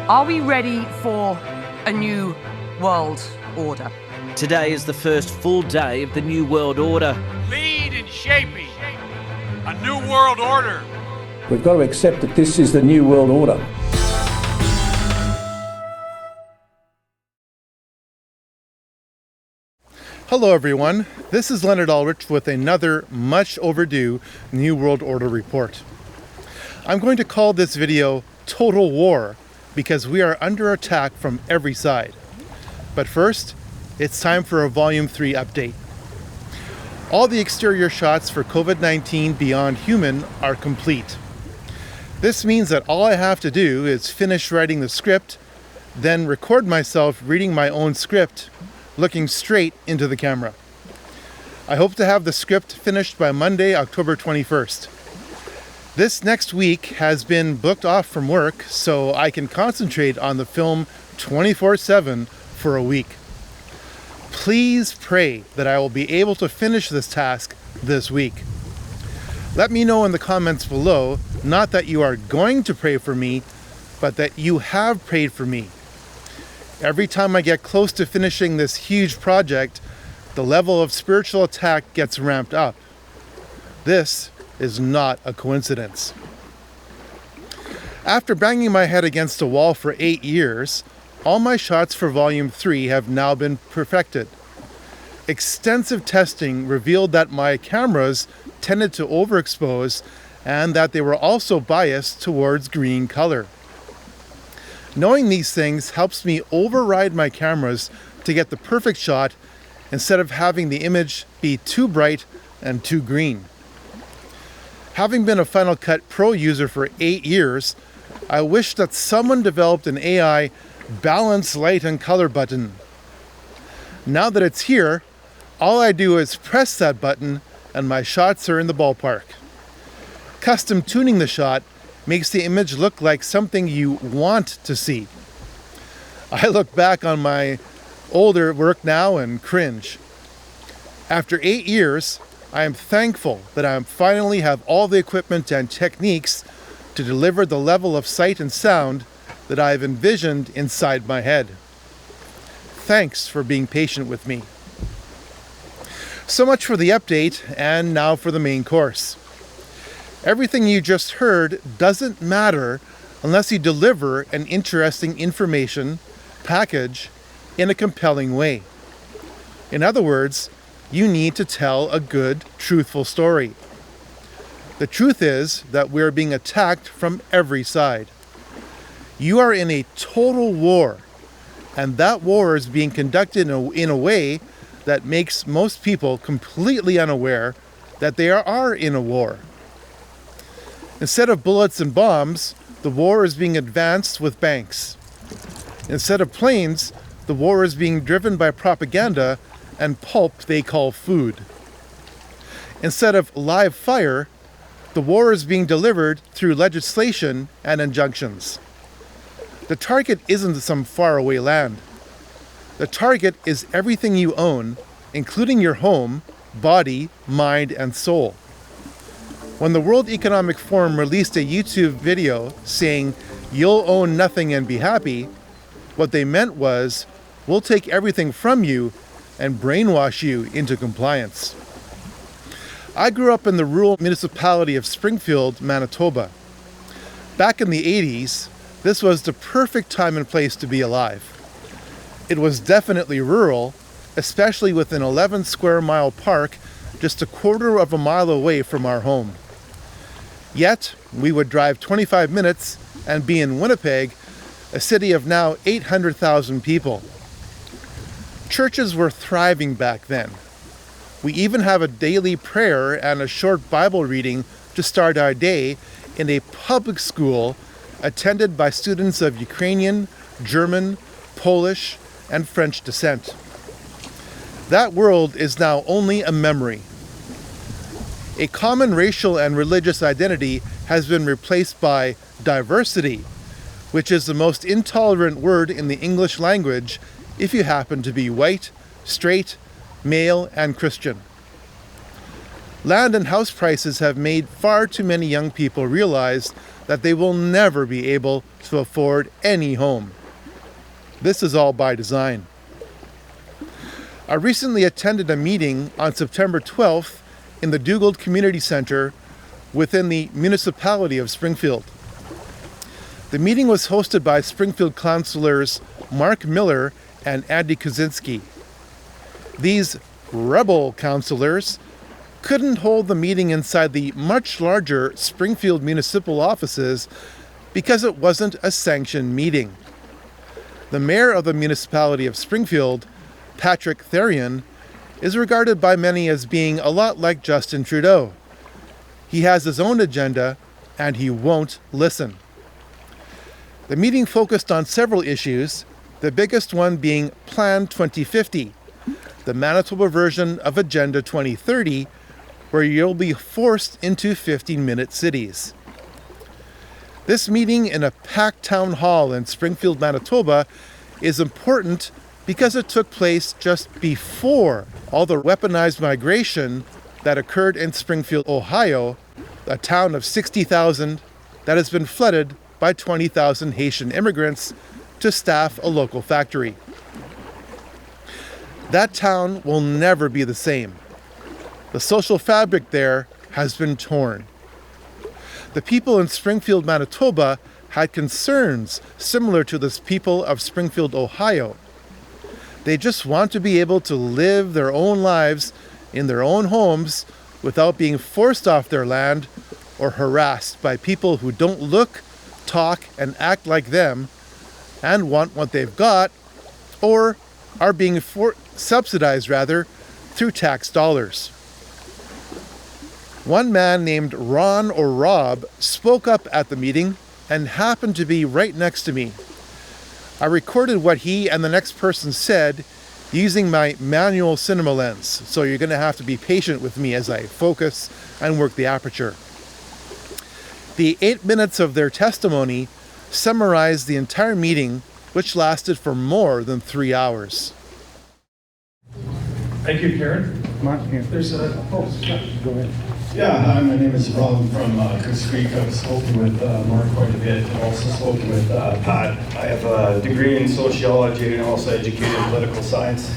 Are we ready for a new world order? Today is the first full day of the New World Order. Lead in shaping a new world order. We've got to accept that this is the New World Order. Hello everyone, this is Leonard Ulrich with another much overdue New World Order report. I'm going to call this video Total War because we are under attack from every side. But first, it's time for a Volume 3 update. All the exterior shots for COVID-19 Beyond Human are complete. This means that all I have to do is finish writing the script, then record myself reading my own script, looking straight into the camera. I hope to have the script finished by Monday, October 21st. This next week has been booked off from work so I can concentrate on the film 24/7 for a week. Please pray that I will be able to finish this task this week. Let me know in the comments below, not that you are going to pray for me, but that you have prayed for me. Every time I get close to finishing this huge project, the level of spiritual attack gets ramped up. This is not a coincidence. After banging my head against a wall for 8 years, all my shots for Volume 3 have now been perfected. Extensive testing revealed that my cameras tended to overexpose and that they were also biased towards green color. Knowing these things helps me override my cameras to get the perfect shot instead of having the image be too bright and too green. Having been a Final Cut Pro user for 8 years, I wish that someone developed an AI balance light and color button. Now that it's here, all I do is press that button and my shots are in the ballpark. Custom tuning the shot makes the image look like something you want to see. I look back on my older work now and cringe. After 8 years, I am thankful that I finally have all the equipment and techniques to deliver the level of sight and sound that I've envisioned inside my head. Thanks for being patient with me. So much for the update, and now for the main course. Everything you just heard doesn't matter unless you deliver an interesting information package in a compelling way. In other words, you need to tell a good, truthful story. The truth is that we're being attacked from every side. You are in a total war, and that war is being conducted in a way that makes most people completely unaware that they are in a war. Instead of bullets and bombs, the war is being advanced with banks. Instead of planes, the war is being driven by propaganda and pulp they call food. Instead of live fire, the war is being delivered through legislation and injunctions. The target isn't some faraway land. The target is everything you own, including your home, body, mind, and soul. When the World Economic Forum released a YouTube video saying, "You'll own nothing and be happy," what they meant was, we'll take everything from you and brainwash you into compliance. I grew up in the rural municipality of Springfield, Manitoba. Back in the 80s, this was the perfect time and place to be alive. It was definitely rural, especially with an 11 square mile park just a quarter of a mile away from our home. Yet, we would drive 25 minutes and be in Winnipeg, a city of now 800,000 people. Churches were thriving back then. We even have a daily prayer and a short Bible reading to start our day in a public school attended by students of Ukrainian, German, Polish, and French descent. That world is now only a memory. A common racial and religious identity has been replaced by diversity, which is the most intolerant word in the English language if you happen to be white, straight, male, and Christian. Land and house prices have made far too many young people realize that they will never be able to afford any home. This is all by design. I recently attended a meeting on September 12th in the Dugald Community Centre within the municipality of Springfield. The meeting was hosted by Springfield councillors Mark Miller and Andy Kaczynski. These rebel councillors couldn't hold the meeting inside the much larger Springfield municipal offices because it wasn't a sanctioned meeting. The mayor of the municipality of Springfield, Patrick Therian, is regarded by many as being a lot like Justin Trudeau. He has his own agenda and he won't listen. The meeting focused on several issues, the biggest one being Plan 2050, the Manitoba version of Agenda 2030, where you'll be forced into 15-minute cities. This meeting in a packed town hall in Springfield, Manitoba is important because it took place just before all the weaponized migration that occurred in Springfield, Ohio, a town of 60,000 that has been flooded by 20,000 Haitian immigrants to staff a local factory. That town will never be the same. The social fabric there has been torn. The people in Springfield, Manitoba had concerns similar to the people of Springfield, Ohio. They just want to be able to live their own lives in their own homes without being forced off their land or harassed by people who don't look, talk, and act like them and want what they've got or are being subsidized through tax dollars. One man named Ron or Rob spoke up at the meeting and happened to be right next to me. I recorded what he and the next person said using my manual cinema lens, so you're going to have to be patient with me as I focus and work the aperture. The 8 minutes of their testimony summarized the entire meeting, which lasted for more than 3 hours. Thank you, Karen. Come on, here. There's a Go ahead. Yeah, hi, my name is Rob from Coos Creek. I've spoken with Mark quite a bit. I've also spoken with Pat. I have a degree in sociology and also educated in political science.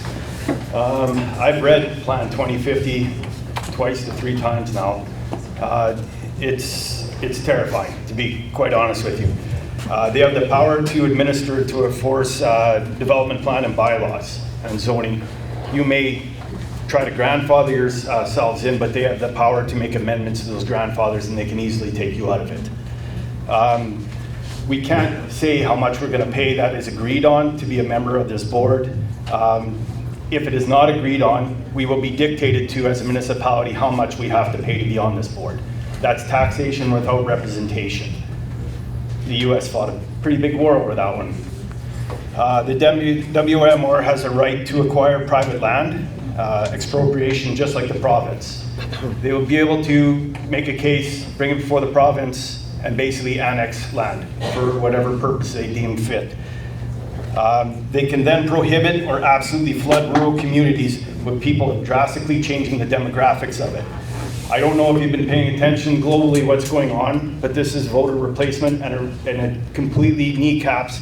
I've read Plan 2050 twice to 3 times now. It's terrifying, to be quite honest with you. They have the power to administer, to enforce development plan and bylaws and zoning. You may try to grandfather yourselves in, but they have the power to make amendments to those grandfathers and they can easily take you out of it. We can't say how much we're going to pay that is agreed on to be a member of this board. If it is not agreed on, we will be dictated to as a municipality how much we have to pay to be on this board. That's taxation without representation. The US fought a pretty big war over that one. The WMR has a right to acquire private land, expropriation just like the province. They will be able to make a case, bring it before the province, and basically annex land for whatever purpose they deem fit. They can then prohibit or absolutely flood rural communities with people drastically changing the demographics of it. I don't know if you've been paying attention globally what's going on, but this is voter replacement and it completely kneecaps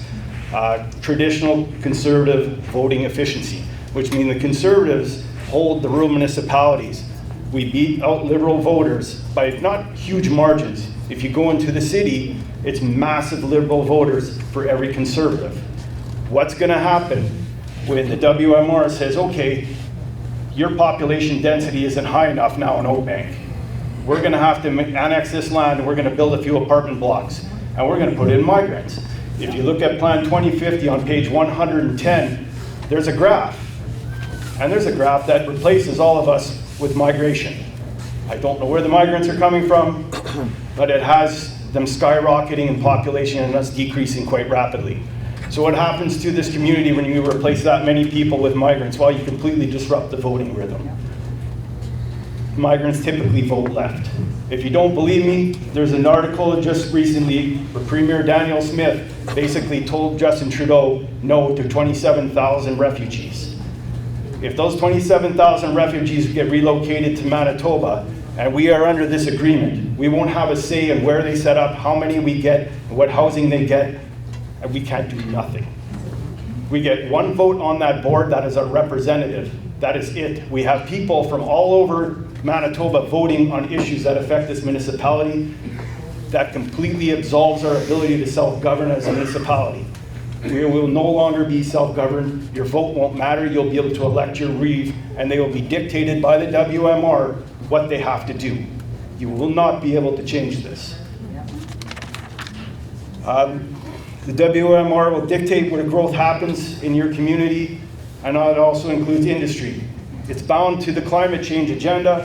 traditional conservative voting efficiency, which means the conservatives hold the rural municipalities. We beat out liberal voters by not huge margins. If you go into the city, it's massive liberal voters for every conservative. What's going to happen when the WMR says, okay, your population density isn't high enough now in Oakbank. We're going to have to annex this land and we're going to build a few apartment blocks and we're going to put in migrants. If you look at Plan 2050 on page 110, there's a graph. And there's a graph that replaces all of us with migration. I don't know where the migrants are coming from, but it has them skyrocketing in population and us decreasing quite rapidly. So what happens to this community when you replace that many people with migrants? Well, you completely disrupt the voting rhythm. Migrants typically vote left. If you don't believe me, there's an article just recently where Premier Daniel Smith basically told Justin Trudeau no to 27,000 refugees. If those 27,000 refugees get relocated to Manitoba, And we are under this agreement. We won't have a say in where they set up, how many we get, what housing they get, and we can't do nothing. We get one vote on that board, that is our representative. That is it. We have people from all over Manitoba voting on issues that affect this municipality. That completely absolves our ability to self-govern as a municipality. We will no longer be self-governed. Your vote won't matter. You'll be able to elect your reeve, and they will be dictated by the WMR what they have to do. You will not be able to change this. The WMR will dictate where growth happens in your community, and it also includes industry. It's bound to the climate change agenda,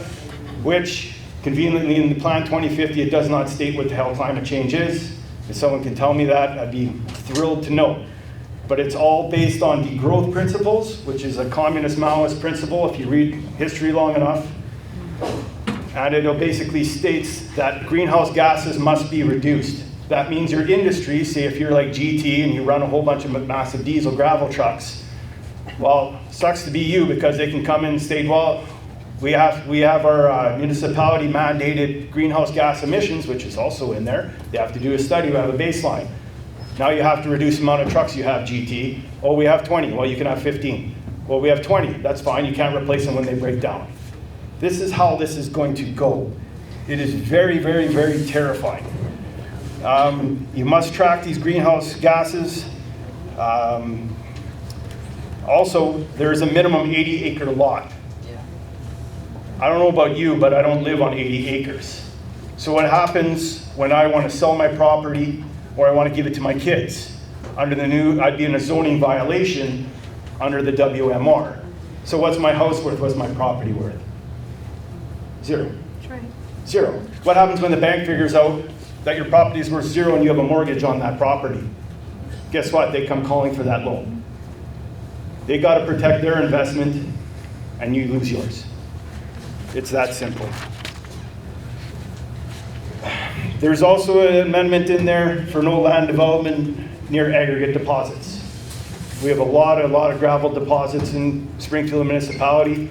which conveniently in the Plan 2050, it does not state what the hell climate change is. If someone can tell me that, I'd be thrilled to know. But it's all based on degrowth principles, which is a communist Maoist principle if you read history long enough. And it basically states that greenhouse gases must be reduced. That means your industry, say if you're like GT and you run a whole bunch of massive diesel gravel trucks, well, sucks to be you because they can come in and state, well, we have our municipality mandated greenhouse gas emissions, which is also in there. They have to do a study, we have a baseline. Now you have to reduce the amount of trucks you have, GT. Oh, we have 20, well, you can have 15. Well, we have 20, that's fine, you can't replace them when they break down. This is how this is going to go. It is very, very, very terrifying. You must track these greenhouse gases. Also, there's a minimum 80-acre lot. I don't know about you, but I don't live on 80 acres. So what happens when I want to sell my property or I want to give it to my kids? Under the new, I'd be in a zoning violation under the WMR. So what's my house worth? What's my property worth? Zero. That's right. Zero. What happens when the bank figures out that your property is worth zero and you have a mortgage on that property? Guess what? They come calling for that loan. They got to protect their investment and you lose yours. It's that simple. There's also an amendment in there for no land development near aggregate deposits. We have a lot of gravel deposits in Springfield municipality.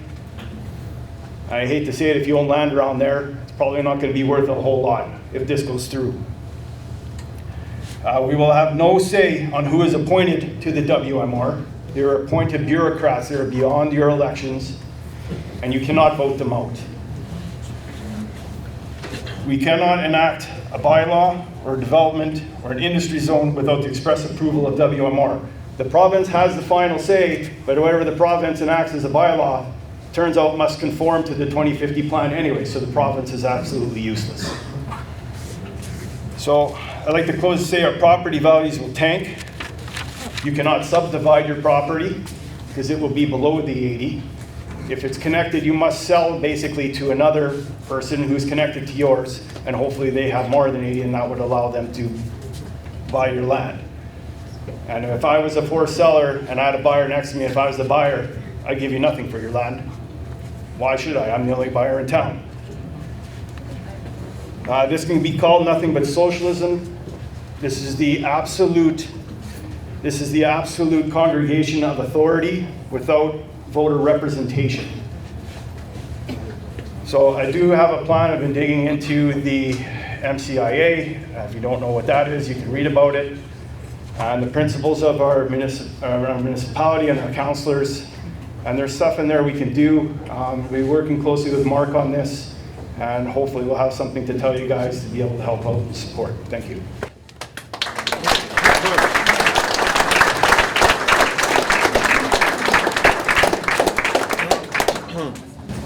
I hate to say it, if you own land around there, it's probably not going to be worth a whole lot if this goes through. We will have no say on who is appointed to the WMR. They are appointed bureaucrats. They are beyond your elections, and you cannot vote them out. We cannot enact a bylaw or development or an industry zone without the express approval of WMR. The province has the final say, but whatever the province enacts as a bylaw, turns out must conform to the 2050 plan anyway, so the province is absolutely useless. So I'd like to close and say our property values will tank. You cannot subdivide your property because it will be below the 80. If it's connected, you must sell basically to another person who's connected to yours, and hopefully they have more than 80, and that would allow them to buy your land. And if I was a forced seller and I had a buyer next to me, if I was the buyer, I'd give you nothing for your land. Why should I? I'm the only buyer in town. This can be called nothing but socialism. This is the absolute congregation of authority without voter representation. So I do have a plan. I've been digging into the MCIA. If you don't know what that is, you can read about it. And the principles of our municipality and our councillors. And there's stuff in there we can do. We're working closely with Mark on this, and hopefully we'll have something to tell you guys to be able to help out and support. Thank you.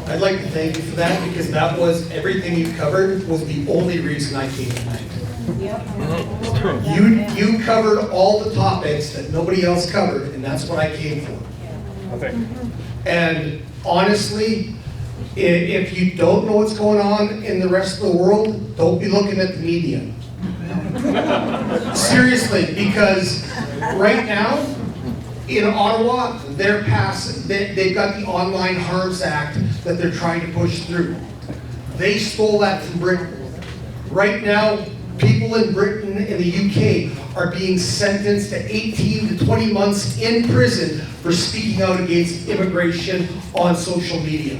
I'd like to thank you for that, because that was everything you covered was the only reason I came tonight. You covered all the topics that nobody else covered, and that's what I came for. Okay. And honestly, if you don't know what's going on in the rest of the world, don't be looking at the media. Seriously, because right now, in Ottawa, they've got the Online Harms Act that they're trying to push through. They stole that from Britain. Right now, people in Britain and the UK are being sentenced to 18 to 20 months in prison for speaking out against immigration on social media.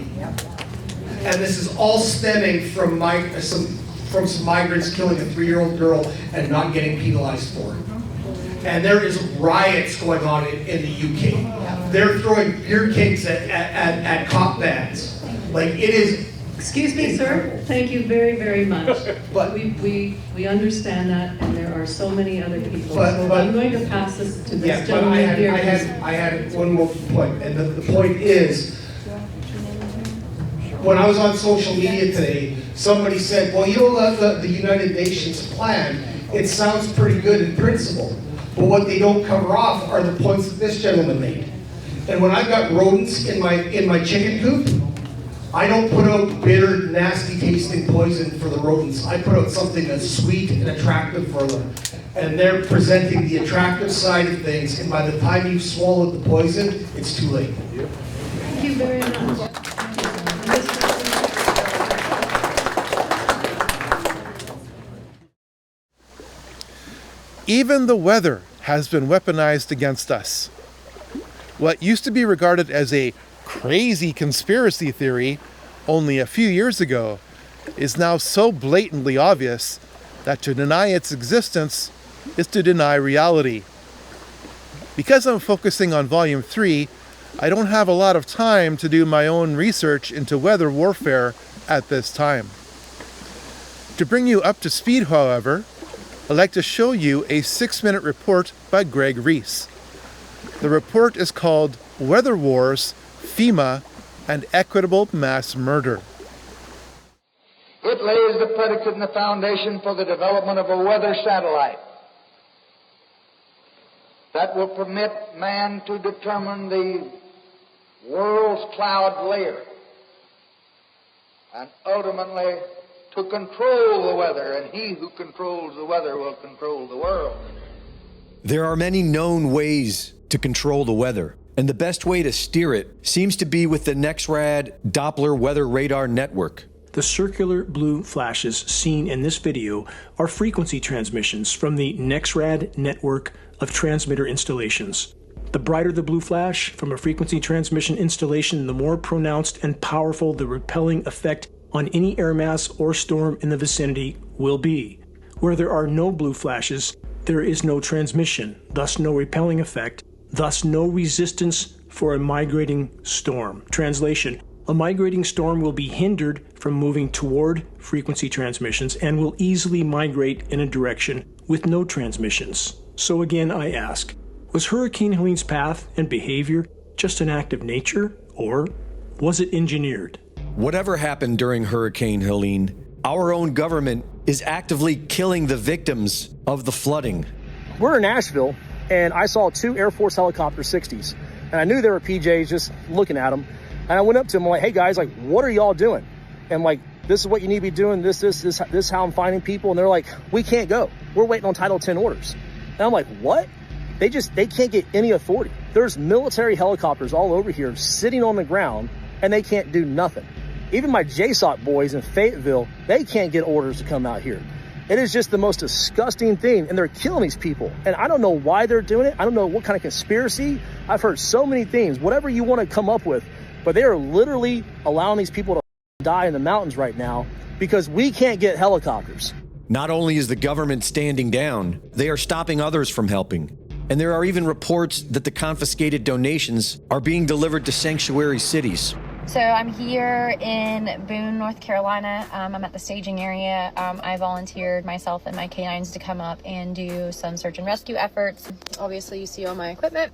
And this is all stemming from some migrants killing a 3-year-old girl and not getting penalized for it. And there is riots going on in the UK. They're throwing beer kegs at cop vans. Like, it is. Excuse me, sir. Thank you very, very much. But we understand that, and there are so many other people. But I'm going to pass this to this yeah, but gentleman here. I had one more point, and the point is, when I was on social media today, somebody said, well, you know, the United Nations plan, it sounds pretty good in principle, but what they don't cover off are the points that this gentleman made. And when I've got rodents in my chicken coop, I don't put out bitter, nasty tasting poison for the rodents. I put out something that's sweet and attractive for them. And they're presenting the attractive side of things, and by the time you've swallowed the poison, it's too late. Thank you very much. Even the weather has been weaponized against us. What used to be regarded as a crazy conspiracy theory only a few years ago is now so blatantly obvious that to deny its existence is to deny reality. Because I'm focusing on Volume 3, I don't have a lot of time to do my own research into weather warfare at this time. To bring you up to speed, however, I'd like to show you a 6-minute report by Greg Reese. The report is called Weather Wars, FEMA, and Equitable Mass Murder. It lays the predicate and the foundation for the development of a weather satellite that will permit man to determine the world's cloud layer and ultimately to control the weather, and he who controls the weather will control the world. There are many known ways to control the weather, and the best way to steer it seems to be with the NEXRAD Doppler Weather Radar Network. The circular blue flashes seen in this video are frequency transmissions from the NEXRAD network of transmitter installations. The brighter the blue flash from a frequency transmission installation, the more pronounced and powerful the repelling effect on any air mass or storm in the vicinity will be. Where there are no blue flashes, there is no transmission, thus no repelling effect, thus no resistance for a migrating storm. Translation: a migrating storm will be hindered from moving toward frequency transmissions and will easily migrate in a direction with no transmissions. So again, I ask, was Hurricane Helene's path and behavior just an act of nature, or was it engineered? Whatever happened during Hurricane Helene, our own government is actively killing the victims of the flooding. We're in Nashville, and I saw 2 Air Force helicopter 60s, and I knew they were PJs just looking at them. And I went up to them, I'm like, hey guys, like, what are y'all doing? And like, this is what you need to be doing, this is how I'm finding people. And they're like, we can't go. We're waiting on Title 10 orders. And I'm like, what? They can't get any authority. There's military helicopters all over here sitting on the ground, and they can't do nothing. Even my JSOC boys in Fayetteville, they can't get orders to come out here. It is just the most disgusting thing, and they're killing these people. And I don't know why they're doing it. I don't know what kind of conspiracy. I've heard so many things, whatever you want to come up with, but they are literally allowing these people to die in the mountains right now because we can't get helicopters. Not only is the government standing down, they are stopping others from helping. And there are even reports that the confiscated donations are being delivered to sanctuary cities. So I'm here in Boone, North Carolina. I'm at the staging area. I volunteered myself and my canines to come up and do some search and rescue efforts. Obviously, you see all my equipment.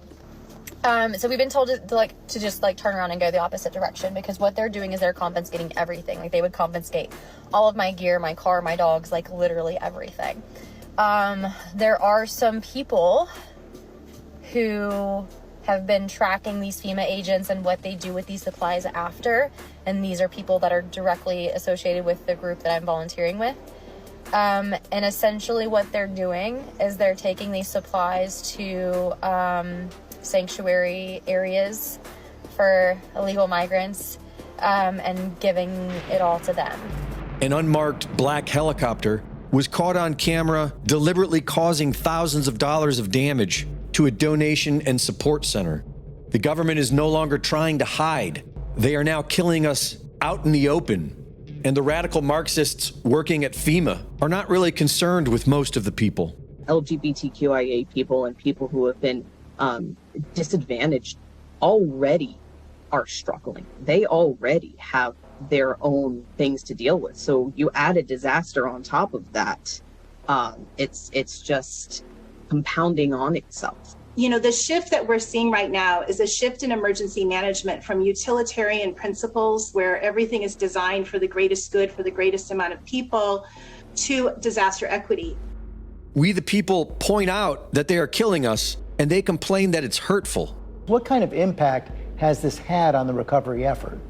So we've been told to just turn around and go the opposite direction, because what they're doing is they're confiscating everything. Like, they would confiscate all of my gear, my car, my dogs, like literally everything. There are some people who have been tracking these FEMA agents and what they do with these supplies after. And these are people that are directly associated with the group that I'm volunteering with. And essentially what they're doing is they're taking these supplies to sanctuary areas for illegal migrants and giving it all to them. An unmarked black helicopter was caught on camera deliberately causing thousands of dollars of damage to a donation and support center. The government is no longer trying to hide. They are now killing us out in the open. And the radical Marxists working at FEMA are not really concerned with most of the people. LGBTQIA people and people who have been disadvantaged already are struggling. They already have their own things to deal with. So you add a disaster on top of that, it's just compounding on itself. You know, the shift that we're seeing right now is a shift in emergency management from utilitarian principles where everything is designed for the greatest good for the greatest amount of people to disaster equity. We, the people, point out that they are killing us, and they complain that it's hurtful. What kind of impact has this had on the recovery effort?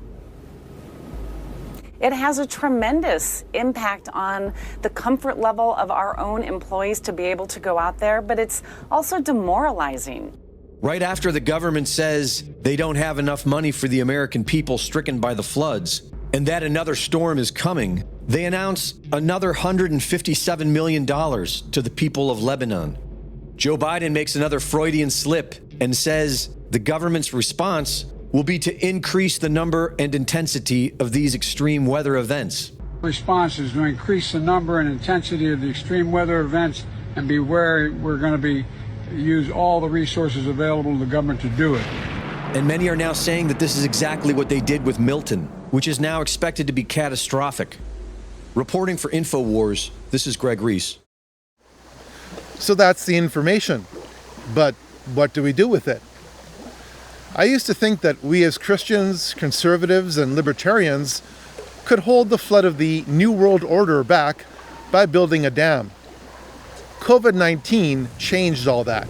It has a tremendous impact on the comfort level of our own employees to be able to go out there, but it's also demoralizing. Right after the government says they don't have enough money for the American people stricken by the floods, and that another storm is coming, they announce another $157 million to the people of Lebanon. Joe Biden makes another Freudian slip and says the government's response will be to increase the number and intensity of these extreme weather events. Response is to increase the number and intensity of the extreme weather events and be where we're going to use all the resources available to the government to do it. And many are now saying that this is exactly what they did with Milton, which is now expected to be catastrophic. Reporting for InfoWars, this is Greg Reese. So that's the information. But what do we do with it? I used to think that we as Christians, conservatives, and libertarians could hold the flood of the New World Order back by building a dam. COVID-19 changed all that.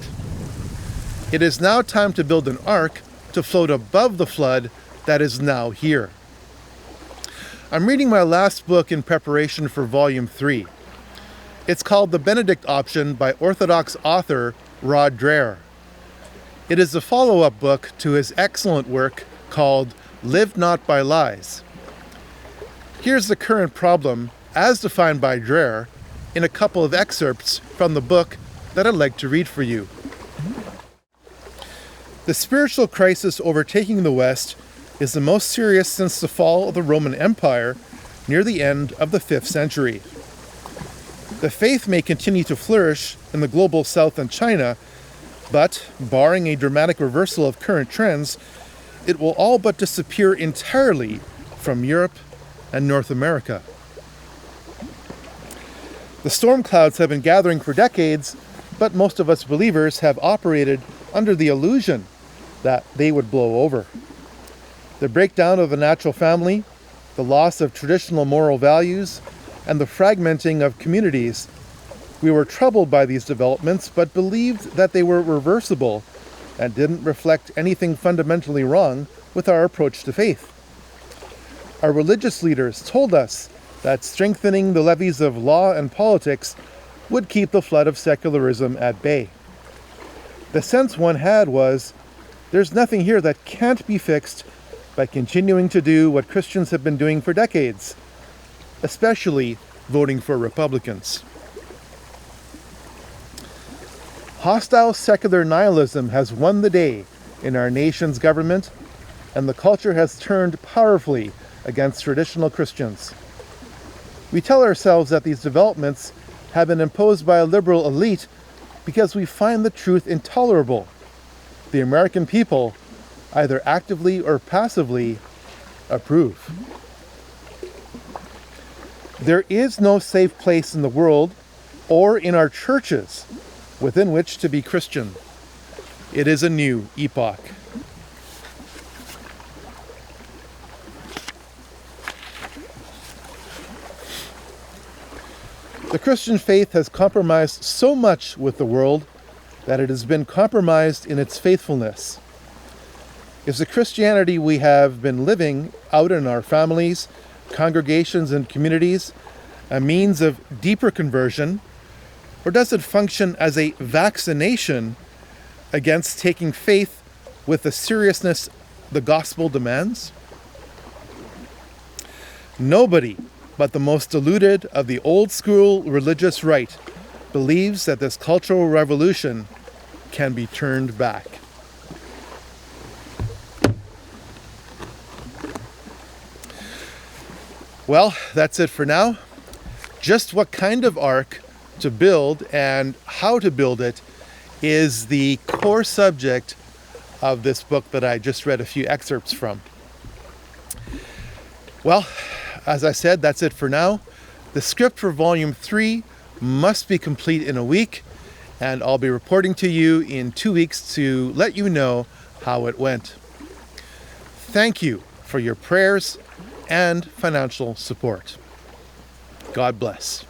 It is now time to build an ark to float above the flood that is now here. I'm reading my last book in preparation for Volume 3. It's called The Benedict Option by Orthodox author Rod Dreher. It is a follow-up book to his excellent work called Live Not by Lies. Here's the current problem, as defined by Dreher, in a couple of excerpts from the book that I'd like to read for you. The spiritual crisis overtaking the West is the most serious since the fall of the Roman Empire near the end of the 5th century. The faith may continue to flourish in the global South and China, but, barring a dramatic reversal of current trends, it will all but disappear entirely from Europe and North America. The storm clouds have been gathering for decades, but most of us believers have operated under the illusion that they would blow over. The breakdown of the natural family, the loss of traditional moral values, and the fragmenting of communities. We were troubled by these developments, but believed that they were reversible and didn't reflect anything fundamentally wrong with our approach to faith. Our religious leaders told us that strengthening the levees of law and politics would keep the flood of secularism at bay. The sense one had was, there's nothing here that can't be fixed by continuing to do what Christians have been doing for decades, especially voting for Republicans. Hostile secular nihilism has won the day in our nation's government, and the culture has turned powerfully against traditional Christians. We tell ourselves that these developments have been imposed by a liberal elite because we find the truth intolerable. The American people, either actively or passively, approve. There is no safe place in the world or in our churches within which to be Christian. It is a new epoch. The Christian faith has compromised so much with the world that it has been compromised in its faithfulness. Is the Christianity we have been living out in our families, congregations, and communities a means of deeper conversion, or does it function as a vaccination against taking faith with the seriousness the gospel demands? Nobody but the most deluded of the old school religious right believes that this cultural revolution can be turned back. Well, that's it for now. Just what kind of ark to build and how to build it is the core subject of this book that I just read a few excerpts from. Well, as I said, that's it for now. The script for Volume 3 must be complete in a week, and I'll be reporting to you in 2 weeks to let you know how it went. Thank you for your prayers and financial support. God bless.